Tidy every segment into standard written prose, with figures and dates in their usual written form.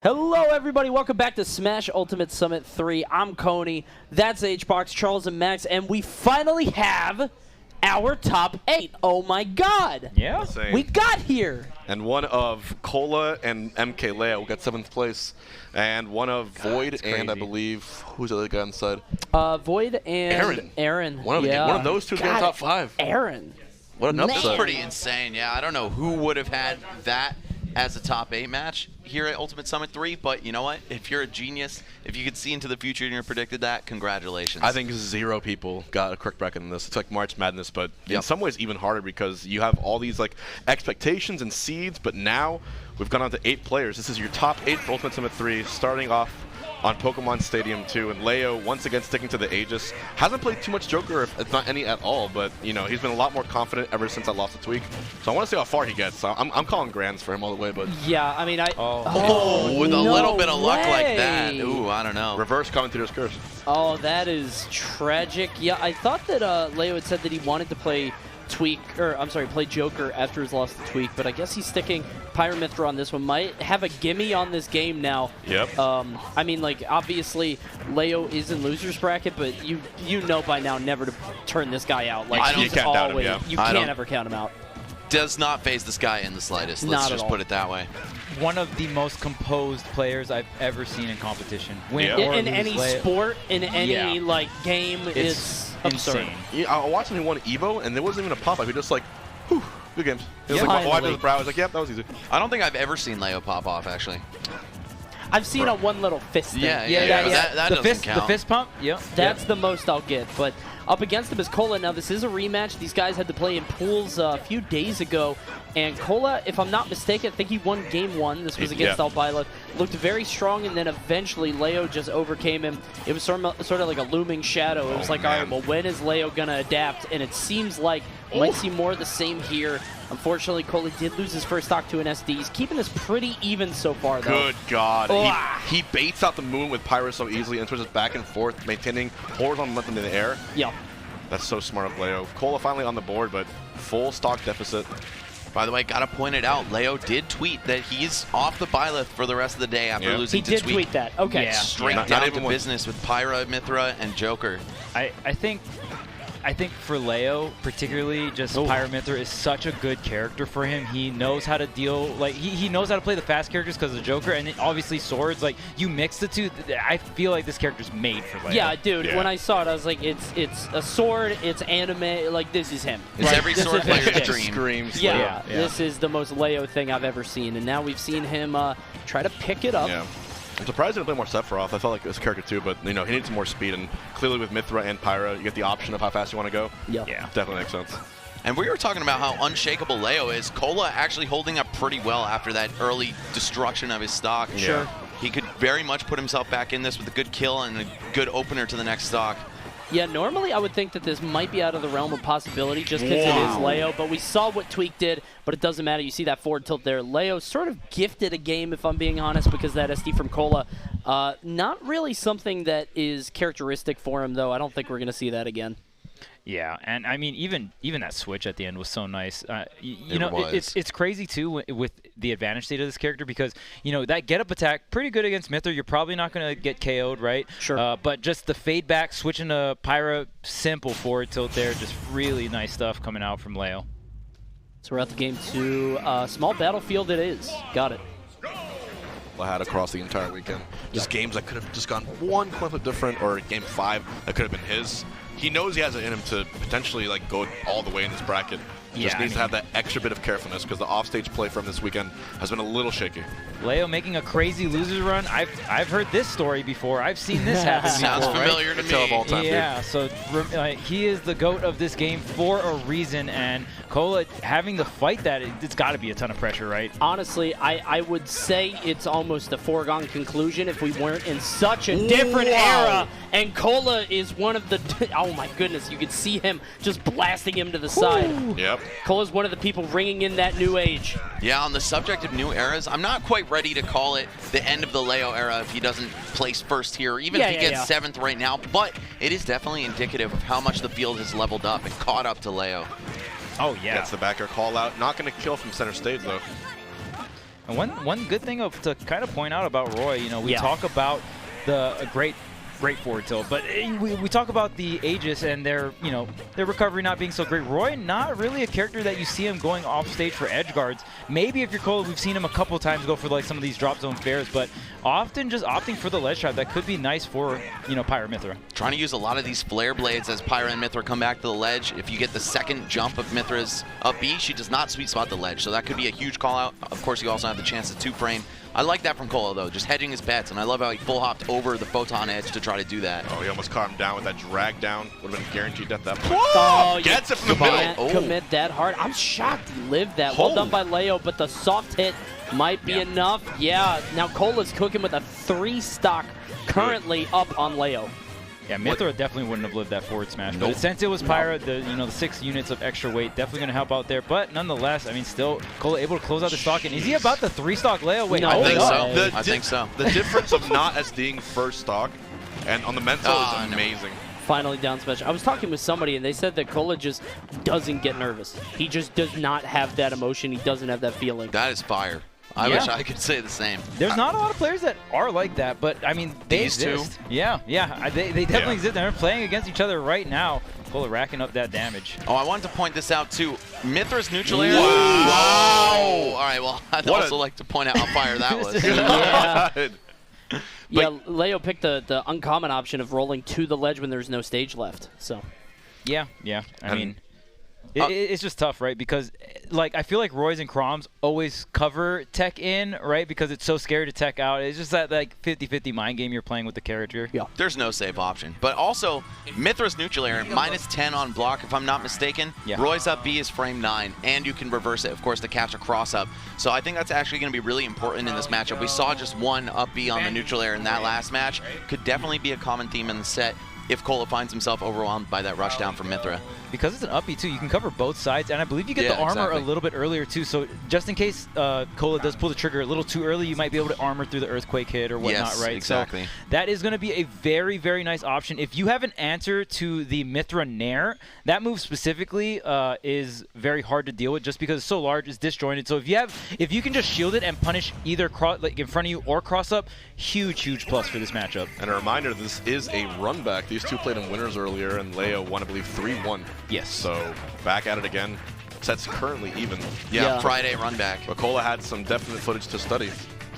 Hello, everybody. Welcome back to Smash Ultimate Summit 3. I'm Coney. That's HBox, Charles, and Max. And we finally have our top 8. Oh, my God. Yeah. We got here. And one of Kola and MkLeo got 7th place. And one of Void and I believe, who's the other guy inside? Void and Aaron. One of those two got top 5. Aaron. What an upset. That's pretty insane. Yeah, I don't know who would have had that as a top 8 match here at Ultimate Summit 3, but you know what? If you're a genius, if you could see into the future and you predicted that, congratulations. I think 0 people got a correct bracket in this. It's like March Madness, but in some ways even harder because you have all these like expectations and seeds, but now we've gone on to 8 players. This is your top 8 for Ultimate Summit 3, starting off on Pokemon Stadium 2, and Leo once again sticking to the Aegis. Hasn't played too much Joker, if not any at all, but you know he's been a lot more confident ever since I lost the Tweak. So I want to see how far he gets. So I'm calling grands for him all the way, but Yeah, I mean, with a little bit of luck like that, ooh, I don't know. reverse commentator's curse. Oh, that is tragic. Yeah, I thought that Leo had said that he wanted to play play Joker after his loss to Tweak, but I guess he's sticking Pyra on this one. Might have a gimme on this game now. Yep. I mean, like, obviously, Leo is in loser's bracket, but you know by now never to turn this guy out. Like, You he's can't doubt him, always, yeah. you can't ever count him out. Does not phase this guy in the slightest. Not Let's at just all. put it that way. One of the most composed players I've ever seen in competition. Win Yeah. or In lose, any sport, in any, like, game, it's absurd. insane. Yeah, I watched him. He won Evo, and there wasn't even a pop-up. He just like, whew, good games. He was like, wiped Finally. his brow. I was like, yep, that was easy. I don't think I've ever seen Leo pop off, actually. I've seen a one little fist thing. Yeah. That the doesn't fist, count. The fist pump. Yep. That's the most I'll get. But up against him is Kola. Now, this is a rematch. These guys had to play in pools a few days ago. And Kola, if I'm not mistaken, I think he won game 1. This was against Albila. Looked very strong, and then eventually Leo just overcame him. It was sort of like a looming shadow. It was like, all right, well, when is Leo going to adapt? And it seems like we might see more of the same here. Unfortunately, Kola did lose his first stock to an SD. He's keeping this pretty even so far, though. Good God. Ah. He baits out the moon with Pyra so easily and switches back and forth, maintaining horizontal momentum in the air. Yeah. That's so smart of Leo. Kola finally on the board, but full stock deficit. By the way, gotta point it out, Leo did tweet that he's off the buy list for the rest of the day after losing He to did Tweak. tweet that. Okay. Yeah. Straight Not down even to with- business with Pyra, Mithra, and Joker. I think for Leo, particularly, just Pyra is such a good character for him. He knows how to deal, like, he knows how to play the fast characters because of the Joker, and then obviously swords, like, you mix the two. I feel like this character's made for Leo. Yeah, dude, Yeah. when I saw it, I was like, it's a sword, it's anime, like, this is him. It's every This sword is his player's shtick. dream. Screams Yeah, Leo. this is the most Leo thing I've ever seen, and now we've seen him try to pick it up. Yeah. I'm surprised he didn't play more Sephiroth. I felt like this character too, but you know, he needs some more speed, and clearly with Mithra and Pyra, you get the option of how fast you want to go. Yeah. Definitely makes sense. And we were talking about how unshakable Leo is. Kola actually holding up pretty well after that early destruction of his stock. Sure. He could very much put himself back in this with a good kill and a good opener to the next stock. Yeah, normally I would think that this might be out of the realm of possibility just because it is Leo, but we saw what Tweak did, but it doesn't matter. You see that forward tilt there. Leo sort of gifted a game, if I'm being honest, because that SD from Kola. Not really something that is characteristic for him, though. I don't think we're going to see that again. Yeah, and I mean, even that switch at the end was so nice. You know, it's crazy too with the advantage state of this character because you know that get up attack pretty good against Mithra. You're probably not going to get KO'd, right? Sure. But just the fade back, switching to Pyra, simple forward tilt there, just really nice stuff coming out from Leo. So we're at the game 2. Small battlefield it is. Got it. I had across the entire weekend. Just games that could have just gone one coin flip different, or game 5 that could have been his. He knows he has it in him to potentially like go all the way in this bracket. Just needs to have that extra bit of carefulness because the offstage play from this weekend has been a little shaky. Leo making a crazy losers run. I've heard this story before. I've seen this happen Sounds before, familiar right? to Tale of all me. time, Yeah, so he is the GOAT of this game for a reason, and Kola having to fight that, it's got to be a ton of pressure, right? Honestly, I would say it's almost a foregone conclusion if we weren't in such a different era. And Kola is one of the... Oh, my goodness. You could see him just blasting him to the side. Yep. Kola's one of the people ringing in that new age. Yeah, on the subject of new eras, I'm not quite ready to call it the end of the Leo era if he doesn't place first here, even if he gets 7th right now. But it is definitely indicative of how much the field has leveled up and caught up to Leo. Oh, yeah. Gets the back air call out. Not going to kill from center stage, though. And one good thing to kind of point out about Roy, you know, we talk about the great forward tilt, but we talk about the Aegis and their recovery not being so great. Roy, not really a character that you see him going off stage for edge guards. Maybe if you're Kola, we've seen him a couple times go for like some of these drop zone fares, but often just opting for the ledge trap. That could be nice for, you know, Pyra Mythra. Trying to use a lot of these flare blades as Pyra and Mythra come back to the ledge. If you get the second jump of Mythra's up B, she does not sweet spot the ledge, so that could be a huge call out. Of course, you also have the chance to 2-frame. I like that from Kola, though, just hedging his bets, and I love how he full hopped over the photon edge to try to do that. Oh, he almost caught him down with that drag down. Would have been guaranteed death that point. Oh, gets it from the middle. Commit that hard. I'm shocked he lived that. Well done by Leo, but the soft hit might be enough. Yeah, now Kola's cooking with a 3-stock currently up on Leo. Yeah, Mythra definitely wouldn't have lived that forward smash. But since it was Pyra, the 6 units of extra weight definitely going to help out there. But nonetheless, I mean, still Kola able to close out the stock. And is he about the 3-stock Leo? Wait, I think so. I think so. The difference of not as being first stock and on the mental is amazing. Finally down smash. I was talking with somebody and they said that Kola just doesn't get nervous. He just does not have that emotion. He doesn't have that feeling. That is fire. I wish I could say the same. There's not a lot of players that are like that, but I mean, they exist. Yeah, they definitely exist. They're playing against each other right now. Kola racking up that damage. Oh, I wanted to point this out too. Mythra's neutral air. Wow! All right, well, I'd also like to point out how fire that was. Yeah, Leo picked the uncommon option of rolling to the ledge when there's no stage left. So. Yeah. I mean, it's just tough, right? Because, like, I feel like Roy's and Chroms always cover tech in, right? Because it's so scary to tech out. It's just that, like, 50-50 mind game you're playing with the character. Yeah. There's no safe option. But also, Mythra's neutral air, -10 on block, if I'm not mistaken. Yeah. Roy's up B is frame 9, and you can reverse it, of course, to catch a cross-up. So I think that's actually going to be really important in this matchup. We saw just one up B on the neutral air in that last match. Could definitely be a common theme in the set if Kola finds himself overwhelmed by that rush down from Mythra. Because it's an up B too, you can cover both sides, and I believe you get the armor a little bit earlier too, so just in case Kola does pull the trigger a little too early, you might be able to armor through the Earthquake hit or whatnot, right? Exactly. So that is going to be a very, very nice option. If you have an answer to the Mythra Nair, that move specifically is very hard to deal with just because it's so large, it's disjointed. So if you can just shield it and punish either like in front of you or cross up, huge plus for this matchup. And a reminder, this is a run back. These two played in winners earlier, and Leo won, I believe, 3-1. Yes. So back at it again. Set's currently even. Yeah, Friday run back. But Kola had some definite footage to study.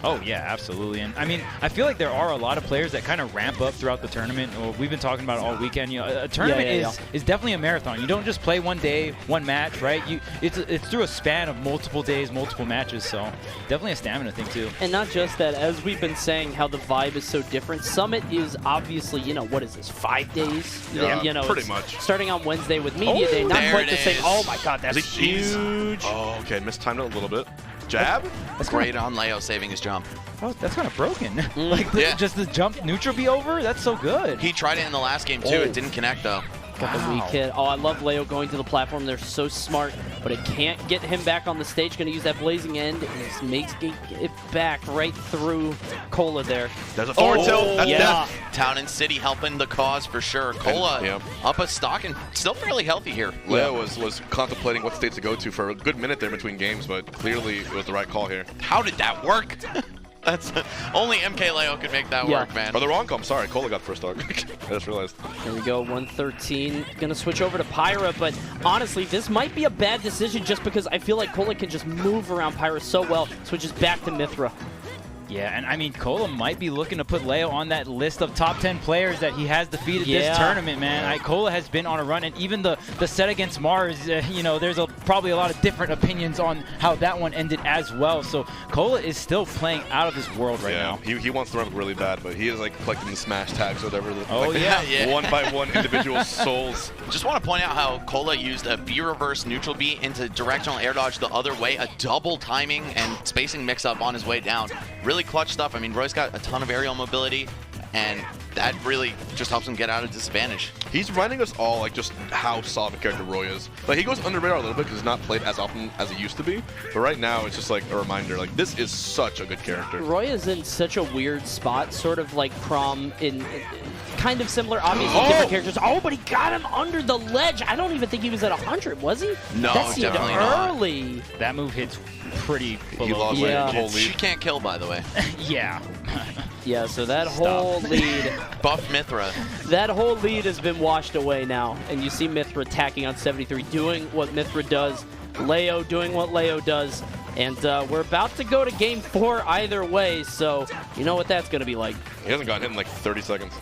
Oh, yeah, absolutely. And I mean, I feel like there are a lot of players that kind of ramp up throughout the tournament. We've been talking about it all weekend. You know, a tournament is definitely a marathon. You don't just play one day, one match, right? It's through a span of multiple days, multiple matches. So definitely a stamina thing, too. And not just that, as we've been saying, how the vibe is so different. Summit is obviously, you know, what is this, 5 days? Yeah, you know, pretty much. Starting on Wednesday with Media Day. Not quite the same. Oh, my God, that's huge. Oh, okay, mistimed it a little bit. Jab? That's great on Leo saving his jump. Oh, that's kind of broken. Like, just the jump neutral be over? That's so good. He tried it in the last game, too. It didn't connect, though. Got the weak hit. Oh, I love Leo going to the platform. They're so smart, but it can't get him back on the stage. Going to use that blazing end. And just makes it back right through Kola there. There's a forward tilt. That's death. Town and City helping the cause for sure. Kola up a stock and still fairly healthy here. Leo was contemplating what state to go to for a good minute there between games, but clearly it was the right call here. How did that work? That's only MkLeo could make that work, man. Or the wrong call. I'm sorry. Kola got first dog. I just realized. There we go. 113. Gonna switch over to Pyra, but honestly, this might be a bad decision just because I feel like Kola can just move around Pyra so well. Switches back to Mythra. Yeah, and I mean, Kola might be looking to put Leo on that list of top 10 players that he has defeated this tournament, man. Kola has been on a run, and even the set against Mars, you know, there's probably a lot of different opinions on how that one ended as well. So Kola is still playing out of this world right now. He wants to run really bad, but he is like collecting the smash tags or whatever. Oh, like, one by one individual souls. Just want to point out how Kola used a B reverse neutral B into directional air dodge the other way, a double timing and spacing mix up on his way down. Really clutch stuff. I mean, Roy's got a ton of aerial mobility, and that really just helps him get out of disadvantage. He's reminding us all like just how solid a character Roy is. Like, he goes under radar a little bit because he's not played as often as he used to be, but right now it's just like a reminder, like, this is such a good character. Roy is in such a weird spot, sort of like Crom in kind of similar, obviously different characters. Oh, but he got him under the ledge. I don't even think he was at 100, was he? No, that seemed definitely early. Not. That move hits pretty below. He lost Yeah. the whole lead. She can't kill, by the way. Yeah. Yeah, so that whole lead, Buff Mythra. that whole lead has been washed away now, and you see Mythra attacking on 73, doing what Mythra does, Leo doing what Leo does, and we're about to go to game 4 either way, so you know what that's going to be like. He hasn't gotten hit in like 30 seconds.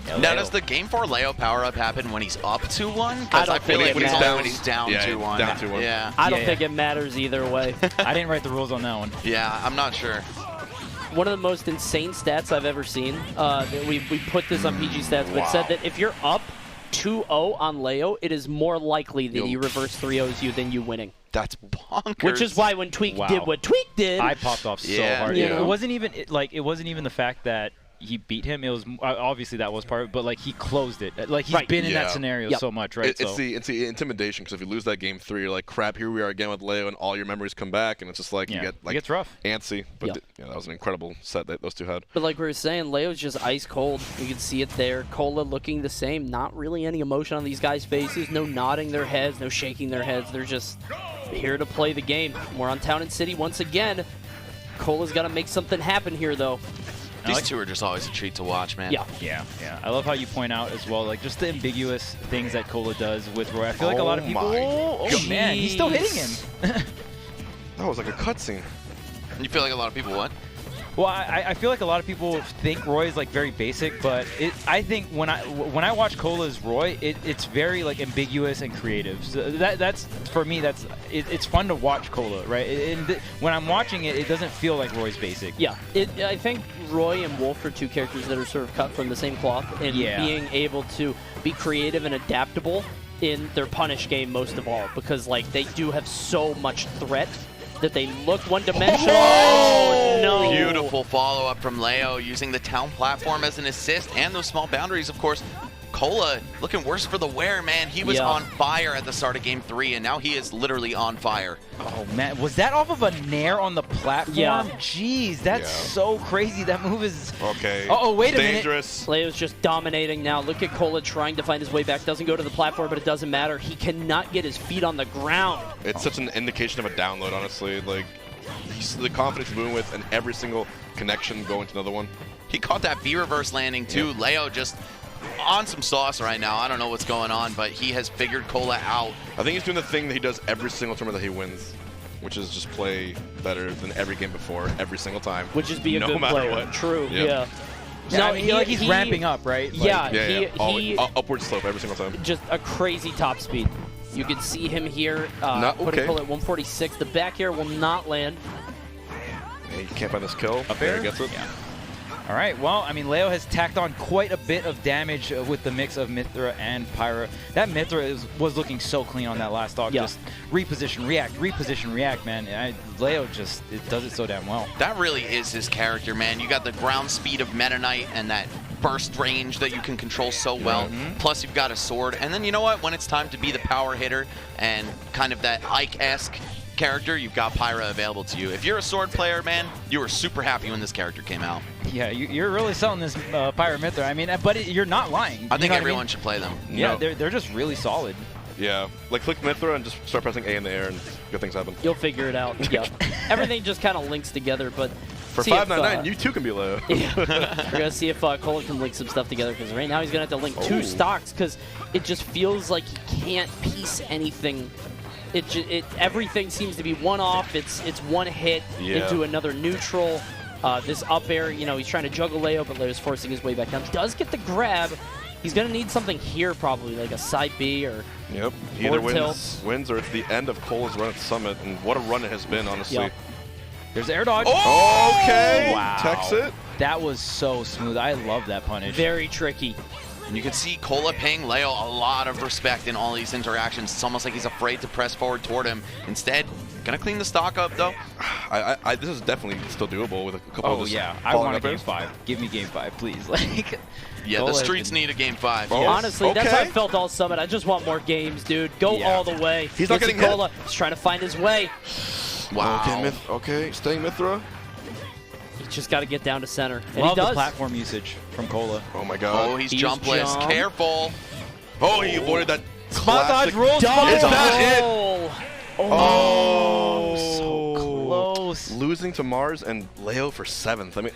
Yeah, Now, Leo. does the game 4 Leo power-up happen when he's up 2-1? I Because don't I feel think like it it's matters. down when he's down Yeah, 2-1. down 2-1. Yeah. I don't Yeah. think it matters either way. I didn't write the rules on that one. Yeah, I'm not sure. One of the most insane stats I've ever seen. We put this on PG Stats, but it said that if you're up 2-0 on Leo, it is more likely that he reverse 3-0s you than you winning. That's Bonkers. Which is why when Tweak did what Tweak did, I popped off so Yeah. hard. Yeah. It wasn't even it wasn't even the fact that he beat him. It was obviously that was part of it, but like he closed it. Like he's been in that scenario so much, right? It's the intimidation, because if you lose that game 3, you're like, crap, here we are again with Leo, and all your memories come back, and it's just like you get like it gets rough. antsy. But yeah, that was an incredible set that those two had. But like we were saying, Leo's just ice cold. You can see it there. Kola looking the same. Not really any emotion on these guys' faces. No nodding their heads. No shaking their heads. They're just here to play the game. We're on Town and City once again. Kola's got to make something happen here, though. These two are just always a treat to watch, man. Yeah. I love how you point out as well, like just the ambiguous things that Kola does with Roy. I feel like a lot of people. Oh man, he's still hitting him. That was like a cutscene. You feel like a lot of people what? Well, I feel like a lot of people think Roy is like very basic, but I think when I watch Kola's Roy, it's very like ambiguous and creative. So that's for me. It's fun to watch Kola, right? When I'm watching it, it doesn't feel like Roy's basic. Yeah, I think Roy and Wolf are two characters that are sort of cut from the same cloth, and being able to be creative and adaptable in their punish game most of all, because like they do have so much threat that they look one-dimensional. Oh, no. Beautiful follow-up from Leo, using the town platform as an assist and those small boundaries, of course. Kola looking worse for the wear, man. He was on fire at the start of game 3, and now he is literally on fire. Oh, man. Was that off of a nair on the platform? Yeah. Jeez, that's so crazy. That move is... Okay. Oh, wait a dangerous. minute. Leo's just dominating now. Look at Kola trying to find his way back. Doesn't go to the platform, but it doesn't matter. He cannot get his feet on the ground. It's such an indication of a download, honestly. Like, the confidence he's moving with, and every single connection going to another one. He caught that B-reverse landing, too. Leo just on some sauce right now. I don't know what's going on, but he has figured Kola out. I think he's doing the thing that he does every single tournament that he wins, which is just play better than every game before, every single time. Which is be a good matter player. what. True, Yep. No, I mean, he's ramping up, right? Like, he upward slope every single time. just a crazy top speed. You can see him here putting Kola at 146. The back air will not land. Yeah, you can't find this kill. Up there, gets it. Yeah. All right, well, I mean, Leo has tacked on quite a bit of damage with the mix of Mythra and Pyra. That Mythra was looking so clean on that last stock. Just reposition, react, man. Leo just does it so damn well. That really is his character, man. You got the ground speed of Meta Knight and that burst range that you can control so well. Plus, you've got a sword. And then, you know what? When it's time to be the power hitter and kind of that Ike-esque character, you've got Pyra available to you. If you're a sword player, man, you were super happy when this character came out. Yeah, you're really selling this Pyra Mythra. I mean, but you're not lying. I think everyone should play them. Yeah, they're just really solid. Yeah, like click Mythra and just start pressing A in the air and good things happen. You'll figure it out. Yeah, everything just kind of links together. But for $5.99, you too can be Leo. We're gonna see if Kola can link some stuff together, because right now he's gonna have to link 2 stocks, because it just feels like he can't piece anything. Everything seems to be one off. It's one hit into another neutral. This up air, he's trying to juggle Leo, but Leo's forcing his way back down. Does get the grab. He's going to need something here, probably, like a side B or either wins or it's the end of Kola's run at Summit, and what a run it has been, honestly. There's air dodge. Oh, okay. Wow. Techs it. That was so smooth. I love that punish. Very tricky. And you can see Kola paying Leo a lot of respect in all these interactions. It's almost like he's afraid to press forward toward him. Instead, gonna clean the stock up, though. This is definitely still doable with a couple of those. I want a game 5. Give me game 5, please. Like, yeah, the streets need a game 5. Oh, honestly, that's how I felt all Summit. I just want more games, dude. Go all the way. He's not getting Kola. He's trying to find his way. Wow. Okay, staying Mythra. just got to get down to center. And Love he does. the platform usage from Kola. Oh my god. Oh, he's jumpless. Careful. Oh, he avoided that Spot dodge classic. roll. Double Is that it? roll. Oh, so close. Losing to Mars and Leo for 7th.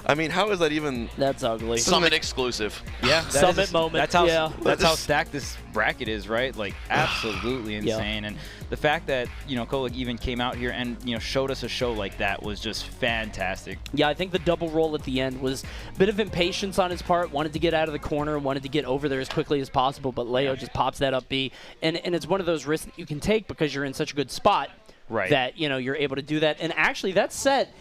I mean, how is that even? That's ugly. Summit exclusive. Yeah, that Summit is moment. That's how Yeah. stacked this bracket is, right? Like absolutely insane. And the fact that Kola even came out here and showed us a show like that was just fantastic. Yeah, I think the double roll at the end was a bit of impatience on his part. Wanted to get out of the corner, wanted to get over there as quickly as possible, but Leo just pops that up B, and it's one of those risks that you can take because you're in such a good spot. Right. That you're able to do that. And actually, that set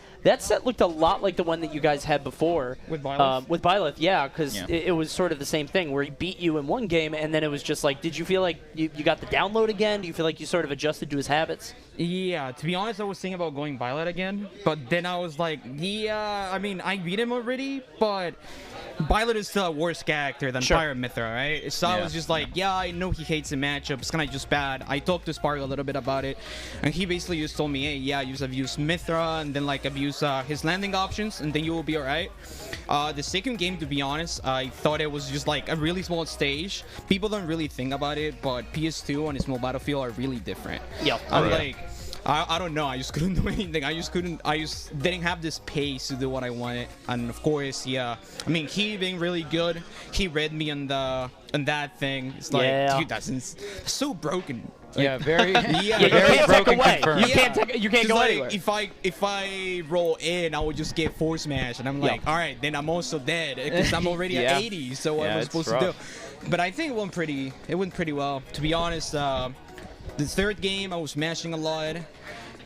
looked a lot like the one that you guys had before. With Byleth? With Byleth, yeah, because it was sort of the same thing where he beat you in one game, and then it was just like, did you feel like you got the download again? Do you feel like you sort of adjusted to his habits? Yeah, to be honest, I was thinking about going Violet again, but then I was like, yeah, I mean, I beat him already, but Violet is still a worse character than Pyra Mythra, right? So I was just like, yeah, I know he hates the matchup. It's kind of just bad. I talked to Spargo a little bit about it, and he basically just told me, hey, yeah, you just abuse Mythra, and then like abuse his landing options, and then you will be alright. The second game, to be honest, I thought it was just like a really small stage. People don't really think about it, but PS2 and Small Battlefield are really different. Yeah. I'm like, I don't know. I just couldn't do anything. I just didn't have this pace to do what I wanted. And of course, yeah. I mean, he being really good, he read me on that thing. It's like, dude, that's so broken. Like, Yeah, very. Very broken. confirmed. You can't go like, anywhere. If I roll in, I would just get force smash, and I'm like, all right, then I'm also dead because I'm already at 80. So what am I supposed to do? But I think it went pretty well. To be honest, the third game I was mashing a lot,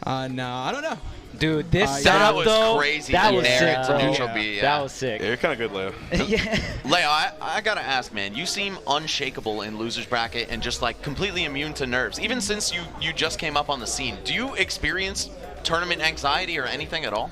and I don't know. Dude, this That setup was though, crazy. that to was nair sick, to bro. neutral B. Yeah. That was sick. Yeah, you're kind of good, Leo. Yeah. Leo, I gotta ask, man. You seem unshakable in losers bracket and just like completely immune to nerves. Even since you just came up on the scene, do you experience tournament anxiety or anything at all?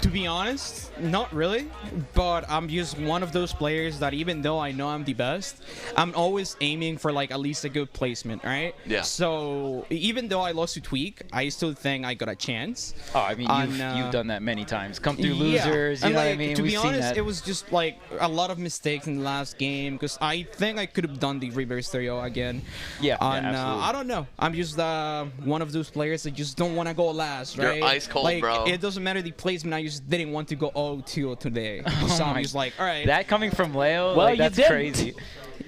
To be honest, not really, but I'm just one of those players that even though I know I'm the best, I'm always aiming for like at least a good placement, right? Yeah. So even though I lost to Tweak, I still think I got a chance. Oh, I mean, you've done that many times. Come through losers, you and know like, what I mean? To We've be seen honest, that. it was just like a lot of mistakes in the last game because I think I could have done the reverse stereo again. Yeah, and absolutely. I don't know. I'm just one of those players that just don't want to go last, right? You're ice cold, like, bro. It doesn't matter the placement. I just didn't want to go 0-2 today. So I'm just like, all right. That coming from Leo, Well, like, you that's didn't. crazy.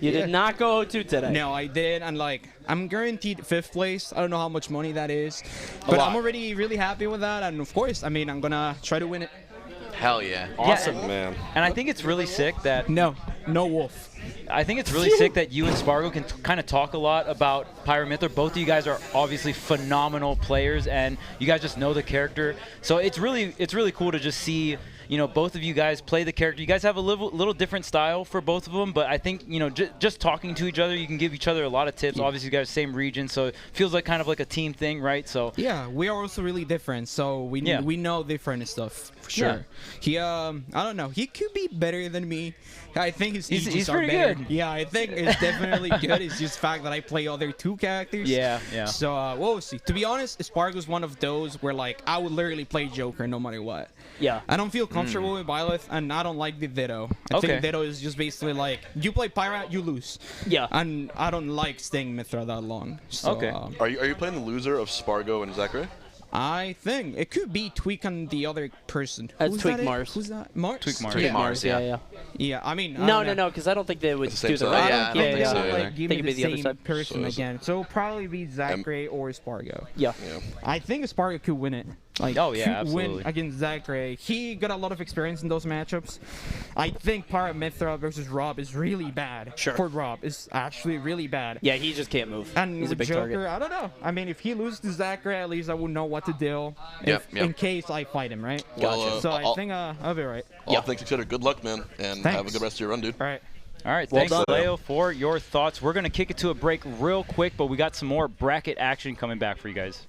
You did not go 0-2 today. No, I did, and like I'm guaranteed 5th place. I don't know how much money that is, but I'm already really happy with that. And of course, I mean, I'm gonna try to win it. Hell yeah. Awesome. Yeah, Man. and I think it's really sick that No wolf. I think it's really sick that you and Spargo can kind of talk a lot about Pyra Mythra. Both of you guys are obviously phenomenal players, and you guys just know the character. So it's really cool to just see, you know, both of you guys play the character. You guys have a little different style for both of them, but I think, you know, just talking to each other, you can give each other a lot of tips. Obviously, you guys are same region, so it feels like kind of like a team thing, right? So Yeah, we are also really different, so we know different stuff for sure. He I don't know, he could be better than me. I think his he's are pretty better. good. Yeah, I think it's definitely good. It's just the fact that I play other two characters. Yeah. So we'll see. To be honest, Spargo's one of those where like I would literally play Joker no matter what. Yeah. I don't feel comfortable with Byleth, and I don't like the Ditto. I think Ditto is just basically like, you play Pyra, you lose. Yeah. And I don't like staying Mythra that long. So, Are you playing the loser of Spargo and Zachary? I think it could be Tweak and the other person. That's Who's Tweak that? Mars. Who's that? Mars? Tweak Mars. Tweak Mars, yeah. Yeah, I mean... I No, don't know. because I don't think they would It's the do same the side. right. Yeah, I don't think They so would, either. like, give Think me it'd be the the other same side. person So is again. So it'll probably be Zachary or Spargo. Yeah. Yeah. I think Spargo could win it. Like, Oh, yeah, could win absolutely. against Zachary. He got a lot of experience in those matchups. I think Pyra Mythra versus Rob is really bad. Sure. For Rob, it's actually really bad. Yeah, he just can't move. And He's a with big Joker, target. I don't know. I mean, if he loses to Zachary, at least I would know what to do in case I fight him, right? Well, So I think I'll be right. All things considered, good luck, man, and have a Thanks. good rest of your run, dude. All right. All right, Well thanks, done. Leo, for your thoughts. We're going to kick it to a break real quick, but we got some more bracket action coming back for you guys.